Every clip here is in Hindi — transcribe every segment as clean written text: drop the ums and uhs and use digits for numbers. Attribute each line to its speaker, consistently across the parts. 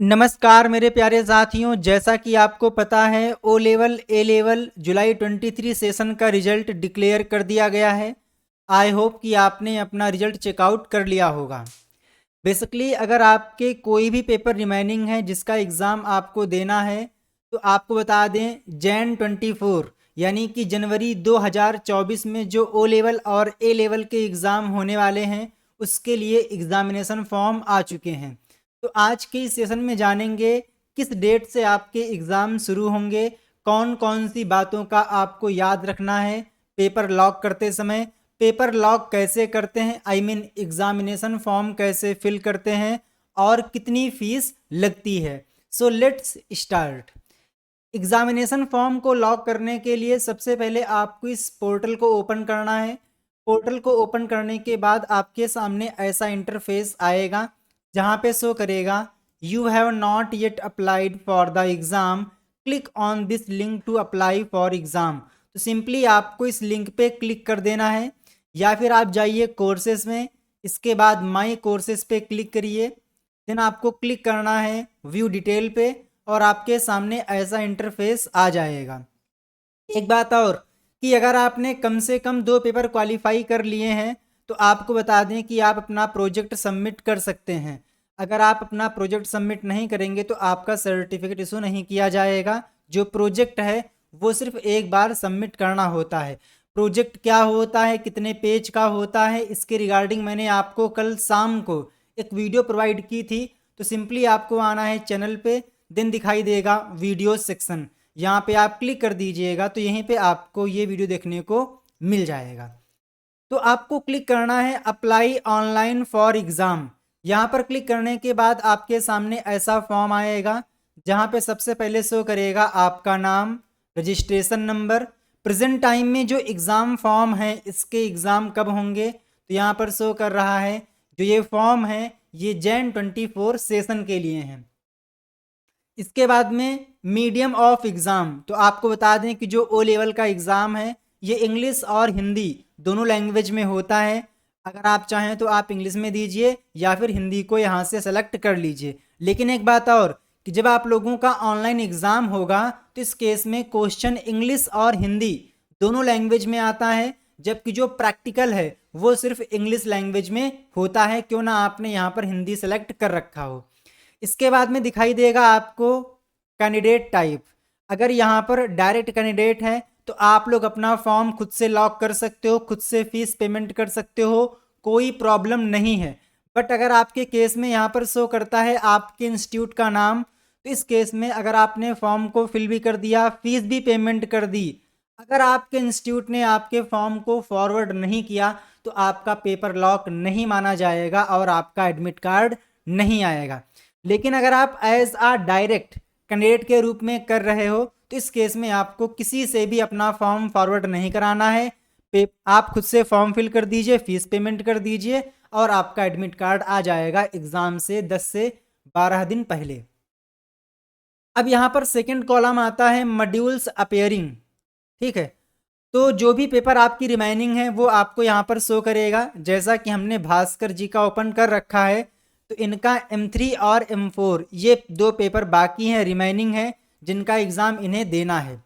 Speaker 1: नमस्कार मेरे प्यारे साथियों, जैसा कि आपको पता है ओ लेवल ए लेवल जुलाई 23 सेशन का रिजल्ट डिक्लेयर कर दिया गया है। आई होप कि आपने अपना रिजल्ट चेकआउट कर लिया होगा। बेसिकली अगर आपके कोई भी पेपर रिमेनिंग है जिसका एग्ज़ाम आपको देना है, तो आपको बता दें जैन 24 यानी कि जनवरी 2024 में जो ओ लेवल और ए लेवल के एग्ज़ाम होने वाले हैं उसके लिए एग्ज़ामिनेशन फॉर्म आ चुके हैं। तो आज के इस सेशन में जानेंगे किस डेट से आपके एग्ज़ाम शुरू होंगे, कौन कौन सी बातों का आपको याद रखना है पेपर लॉक करते समय, पेपर लॉक कैसे करते हैं, आई मीन एग्ज़ामिनेशन फॉर्म कैसे फिल करते हैं और कितनी फ़ीस लगती है। So let's start. Examination form को लॉक करने के लिए सबसे पहले आपको इस पोर्टल को ओपन करना है। पोर्टल को ओपन करने के बाद आपके सामने ऐसा इंटरफेस आएगा जहाँ पे शो करेगा you have not yet applied for the exam, click on this link to apply for exam. तो सिंपली आपको इस लिंक पे क्लिक कर देना है या फिर आप जाइए कोर्सेज में, इसके बाद माई कोर्सेज पे क्लिक करिए। देन आपको क्लिक करना है व्यू डिटेल पे और आपके सामने ऐसा इंटरफेस आ जाएगा। एक बात और कि अगर आपने कम से कम 2 पेपर क्वालिफाई कर लिए हैं तो आपको बता दें कि आप अपना प्रोजेक्ट सबमिट कर सकते हैं। अगर आप अपना प्रोजेक्ट सबमिट नहीं करेंगे तो आपका सर्टिफिकेट इशू नहीं किया जाएगा। जो प्रोजेक्ट है वो सिर्फ एक बार सबमिट करना होता है। प्रोजेक्ट क्या होता है, कितने पेज का होता है, इसके रिगार्डिंग मैंने आपको कल शाम को एक वीडियो प्रोवाइड की थी। तो सिंपली आपको आना है चैनल पे, देन दिखाई देगा वीडियो सेक्शन, यहाँ पे आप क्लिक कर दीजिएगा तो यहीं पे आपको ये वीडियो देखने को मिल जाएगा। तो आपको क्लिक करना है अप्लाई ऑनलाइन फॉर एग्ज़ाम। यहाँ पर क्लिक करने के बाद आपके सामने ऐसा फॉर्म आएगा जहाँ पे सबसे पहले शो करेगा आपका नाम, रजिस्ट्रेशन नंबर, प्रेजेंट टाइम में जो एग्ज़ाम फॉर्म है इसके एग्ज़ाम कब होंगे, तो यहाँ पर शो कर रहा है जो ये फॉर्म है ये जैन 24 सेशन के लिए हैं। इसके बाद में मीडियम ऑफ एग्ज़ाम, तो आपको बता दें कि जो ओ लेवल का एग्ज़ाम है ये इंग्लिश और हिंदी दोनों लैंग्वेज में होता है। अगर आप चाहें तो आप इंग्लिश में दीजिए या फिर हिंदी को यहाँ से सेलेक्ट कर लीजिए। लेकिन एक बात और कि जब आप लोगों का ऑनलाइन एग्ज़ाम होगा तो इस केस में क्वेश्चन इंग्लिश और हिंदी दोनों लैंग्वेज में आता है, जबकि जो प्रैक्टिकल है वो सिर्फ इंग्लिश लैंग्वेज में होता है, क्यों ना आपने यहाँ पर हिंदी सेलेक्ट कर रखा हो। इसके बाद में दिखाई देगा आपको कैंडिडेट टाइप। अगर यहाँ पर डायरेक्ट कैंडिडेट है तो आप लोग अपना फॉर्म खुद से लॉक कर सकते हो, खुद से फीस पेमेंट कर सकते हो, कोई प्रॉब्लम नहीं है। बट अगर आपके केस में यहाँ पर शो करता है आपके इंस्टीट्यूट का नाम, तो इस केस में अगर आपने फॉर्म को फिल भी कर दिया, फीस भी पेमेंट कर दी, अगर आपके इंस्टीट्यूट ने आपके फॉर्म को फॉरवर्ड नहीं किया तो आपका पेपर लॉक नहीं माना जाएगा और आपका एडमिट कार्ड नहीं आएगा। लेकिन अगर आप एज आ डायरेक्ट कैंडिडेट के रूप में कर रहे हो तो इस केस में आपको किसी से भी अपना फॉर्म फॉरवर्ड नहीं कराना है। आप खुद से फॉर्म फिल कर दीजिए, फीस पेमेंट कर दीजिए और आपका एडमिट कार्ड आ जाएगा एग्ज़ाम से 10 से 12 दिन पहले। अब यहाँ पर सेकंड कॉलम आता है मॉड्यूल्स अपेयरिंग। ठीक है, तो जो भी पेपर आपकी रिमेनिंग है वो आपको यहाँ पर शो करेगा। जैसा कि हमने भास्कर जी का ओपन कर रखा है तो इनका M3 और M4 ये 2 पेपर बाकी हैं, रिमेनिंग है, जिनका एग्ज़ाम इन्हें देना है।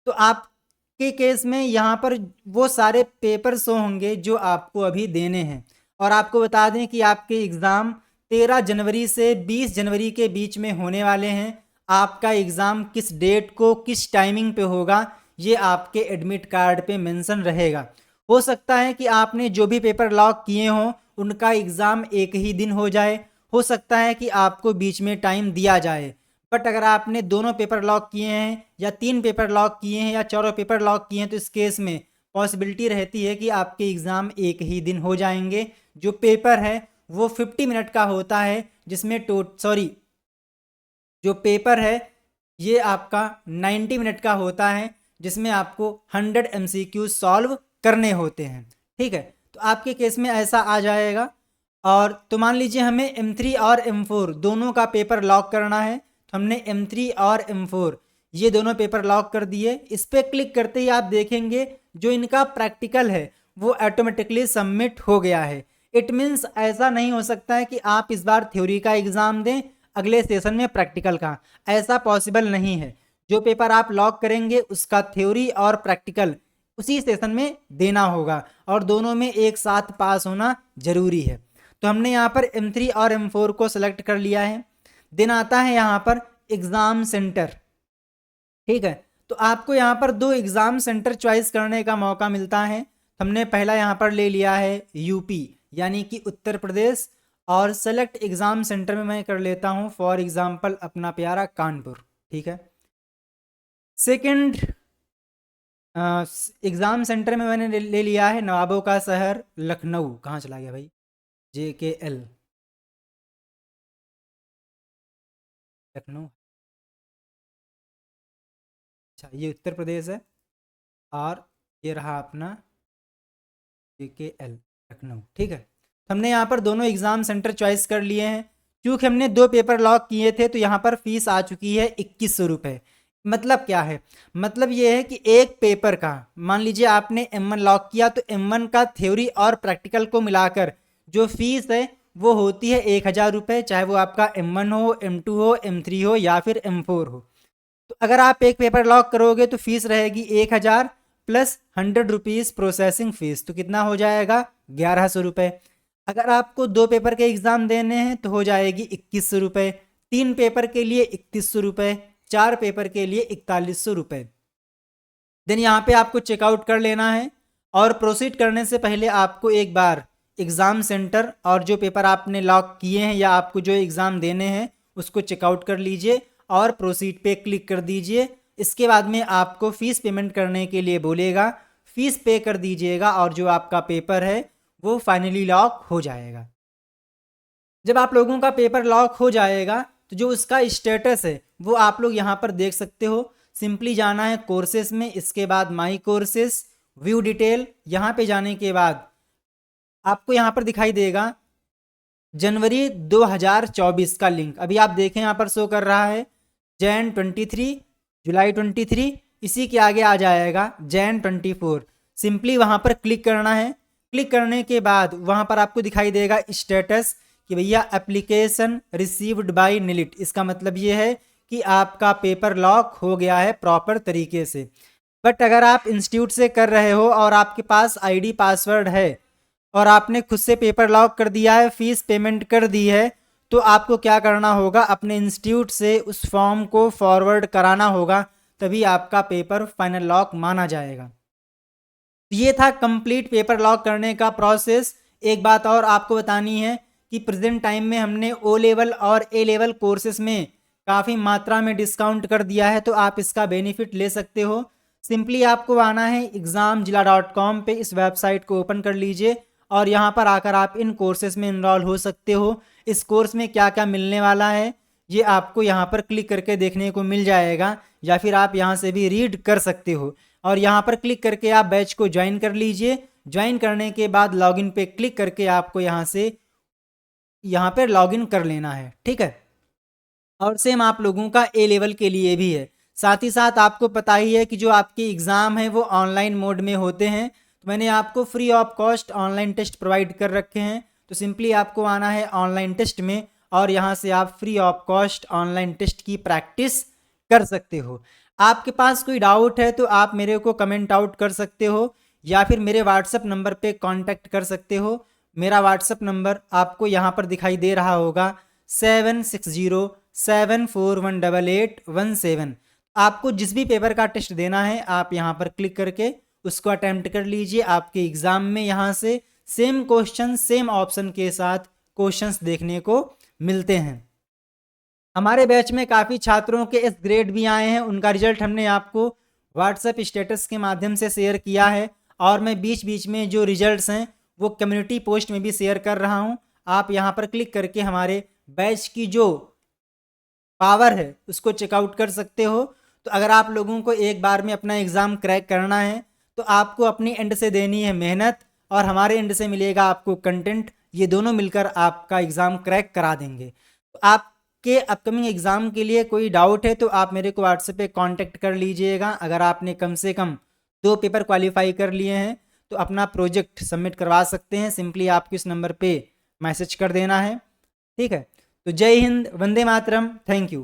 Speaker 1: तो आपके केस में यहाँ पर वो सारे पेपर शो होंगे जो आपको अभी देने हैं। और आपको बता दें कि आपके एग्ज़ाम 13 जनवरी से 20 जनवरी के बीच में होने वाले हैं। आपका एग्ज़ाम किस डेट को किस टाइमिंग पे होगा ये आपके एडमिट कार्ड पे मेंशन रहेगा। हो सकता है कि आपने जो भी पेपर लॉक किए हों उनका एग्ज़ाम एक ही दिन हो जाए, हो सकता है कि आपको बीच में टाइम दिया जाए। बट अगर आपने दोनों पेपर लॉक किए हैं या 3 पेपर लॉक किए हैं या चारों पेपर लॉक किए हैं तो इस केस में पॉसिबिलिटी रहती है कि आपके एग्ज़ाम एक ही दिन हो जाएंगे। जो पेपर है वो 50 मिनट का होता है, जिसमें जो पेपर है ये आपका 90 मिनट का होता है, जिसमें आपको 100 MCQ सॉल्व करने होते हैं। ठीक है, तो आपके केस में ऐसा आ जाएगा। और तो मान लीजिए हमें M3 और M4 दोनों का पेपर लॉक करना है, तो हमने M3 और M4 ये दोनों पेपर लॉक कर दिए। इस पर क्लिक करते ही आप देखेंगे जो इनका प्रैक्टिकल है वो ऑटोमेटिकली सबमिट हो गया है। इट मीन्स ऐसा नहीं हो सकता है कि आप इस बार थ्योरी का एग्ज़ाम दें, अगले सेशन में प्रैक्टिकल का। ऐसा पॉसिबल नहीं है। जो पेपर आप लॉक करेंगे उसका थ्योरी और प्रैक्टिकल उसी सेशन में देना होगा और दोनों में एक साथ पास होना जरूरी है। तो हमने यहाँ पर M3 और M4 को सिलेक्ट कर लिया है। देन आता है यहाँ पर एग्ज़ाम सेंटर। ठीक है, तो आपको यहाँ पर 2 एग्ज़ाम सेंटर चॉइस करने का मौका मिलता है। हमने पहला यहाँ पर ले लिया है यूपी यानी कि उत्तर प्रदेश, और सेलेक्ट एग्ज़ाम सेंटर में मैं कर लेता हूँ फॉर एग्ज़ाम्पल अपना प्यारा कानपुर। ठीक है, सेकंड एग्ज़ाम सेंटर में मैंने ले लिया है नवाबों का शहर लखनऊ। कहाँ चला गया भाई? JKL लखनऊ। अच्छा, ये उत्तर प्रदेश है और ये रहा अपना JKL लखनऊ। ठीक है, तो हमने यहाँ पर दोनों एग्ज़ाम सेंटर चॉइस कर लिए हैं। क्योंकि हमने 2 पेपर लॉक किए थे तो यहाँ पर फीस आ चुकी है 2100 रुपये। मतलब क्या है? मतलब ये है कि एक पेपर का, मान लीजिए आपने M1 लॉक किया तो M1 का थ्योरी और प्रैक्टिकल को मिलाकर जो फीस है वो होती है 1000 रुपये, चाहे वो आपका M1 हो, M2 हो, M3 हो या फिर M4 हो। तो अगर आप एक पेपर लॉक करोगे तो फीस रहेगी 1000 प्लस 100 रुपीज़ प्रोसेसिंग फीस, तो कितना हो जाएगा? 1100 रुपये। अगर आपको 2 पेपर के एग्ज़ाम देने हैं तो हो जाएगी 2100 रुपये, 3 पेपर के लिए 3100 रुपये, 4 पेपर के लिए 4100 रुपये। देन यहाँ पे आपको चेकआउट कर लेना है और प्रोसीड करने से पहले आपको एक बार एग्ज़ाम सेंटर और जो पेपर आपने लॉक किए हैं या आपको जो एग्ज़ाम देने हैं उसको चेकआउट कर लीजिए और प्रोसीड पे क्लिक कर दीजिए। इसके बाद में आपको फ़ीस पेमेंट करने के लिए बोलेगा, फ़ीस पे कर दीजिएगा और जो आपका पेपर है वो फाइनली लॉक हो जाएगा। जब आप लोगों का पेपर लॉक हो जाएगा तो जो उसका स्टेटस है वो आप लोग यहाँ पर देख सकते हो। सिंपली जाना है कोर्सेस में, इसके बाद माई कोर्सेस, व्यू डिटेल। यहाँ पे जाने के बाद आपको यहाँ पर दिखाई देगा जनवरी 2024 का लिंक। अभी आप देखें यहाँ पर शो कर रहा है Jan 23, जुलाई 23, इसी के आगे आ जाएगा Jan 24। सिंपली वहाँ पर क्लिक करना है। क्लिक करने के बाद वहाँ पर आपको दिखाई देगा स्टेटस कि भैया एप्लीकेशन रिसीव्ड बाय निलिट। इसका मतलब ये है कि आपका पेपर लॉक हो गया है प्रॉपर तरीके से। बट अगर आप इंस्टीट्यूट से कर रहे हो और आपके पास ID पासवर्ड है और आपने खुद से पेपर लॉक कर दिया है, फीस पेमेंट कर दी है, तो आपको क्या करना होगा? अपने इंस्टीट्यूट से उस फॉर्म को फॉरवर्ड कराना होगा, तभी आपका पेपर फाइनल लॉक माना जाएगा। ये था कंप्लीट पेपर लॉक करने का प्रोसेस। एक बात और आपको बतानी है कि प्रेजेंट टाइम में हमने O लेवल और A लेवल कोर्सेस में काफ़ी मात्रा में डिस्काउंट कर दिया है, तो आप इसका बेनिफिट ले सकते हो। सिंपली आपको आना है examzilla.com पे, इस वेबसाइट को ओपन कर लीजिए और यहाँ पर आकर आप इन कोर्सेज में इनरोल हो सकते हो। इस कोर्स में क्या क्या मिलने वाला है ये आपको यहाँ पर क्लिक करके देखने को मिल जाएगा, या फिर आप यहाँ से भी रीड कर सकते हो। और यहाँ पर क्लिक करके आप बैच को ज्वाइन कर लीजिए। ज्वाइन करने के बाद लॉगिन पे क्लिक करके आपको यहाँ से यहाँ पर लॉगिन कर लेना है। ठीक है, और सेम आप लोगों का A लेवल के लिए भी है। साथ ही साथ आपको पता ही है कि जो आपके एग्ज़ाम है वो ऑनलाइन मोड में होते हैं, तो मैंने आपको free of cost online test provide कर रखे हैं। तो सिंपली आपको आना है ऑनलाइन टेस्ट में और यहाँ से आप free of cost online test की प्रैक्टिस कर सकते हो। आपके पास कोई डाउट है तो आप मेरे को कमेंट आउट कर सकते हो या फिर मेरे व्हाट्सअप नंबर पे कांटेक्ट कर सकते हो। मेरा व्हाट्सअप नंबर आपको यहाँ पर दिखाई दे रहा होगा 7607418817। आपको जिस भी पेपर का टेस्ट देना है आप यहाँ पर क्लिक करके उसको अटेम्प्ट कर लीजिए। आपके एग्ज़ाम में यहाँ से सेम क्वेश्चन सेम ऑप्शन के साथ क्वेश्चंस देखने को मिलते हैं। हमारे बैच में काफ़ी छात्रों के S ग्रेड भी आए हैं, उनका रिजल्ट हमने आपको व्हाट्सएप स्टेटस के माध्यम से शेयर किया है और मैं बीच बीच में जो रिजल्ट्स हैं वो कम्युनिटी पोस्ट में भी शेयर कर रहा हूँ। आप यहाँ पर क्लिक करके हमारे बैच की जो पावर है उसको चेकआउट कर सकते हो। तो अगर आप लोगों को एक बार में अपना एग्ज़ाम क्रैक करना है तो आपको अपनी एंड से देनी है मेहनत और हमारे एंड से मिलेगा आपको कंटेंट। ये दोनों मिलकर आपका एग्ज़ाम क्रैक करा देंगे। तो आपके अपकमिंग एग्ज़ाम के लिए कोई डाउट है तो आप मेरे को व्हाट्सएप पे कांटेक्ट कर लीजिएगा। अगर आपने कम से कम 2 पेपर क्वालिफाई कर लिए हैं तो अपना प्रोजेक्ट सबमिट करवा सकते हैं। सिंपली आपको इस नंबर पे मैसेज कर देना है। ठीक है, तो जय हिंद, वंदे मातरम, थैंक यू।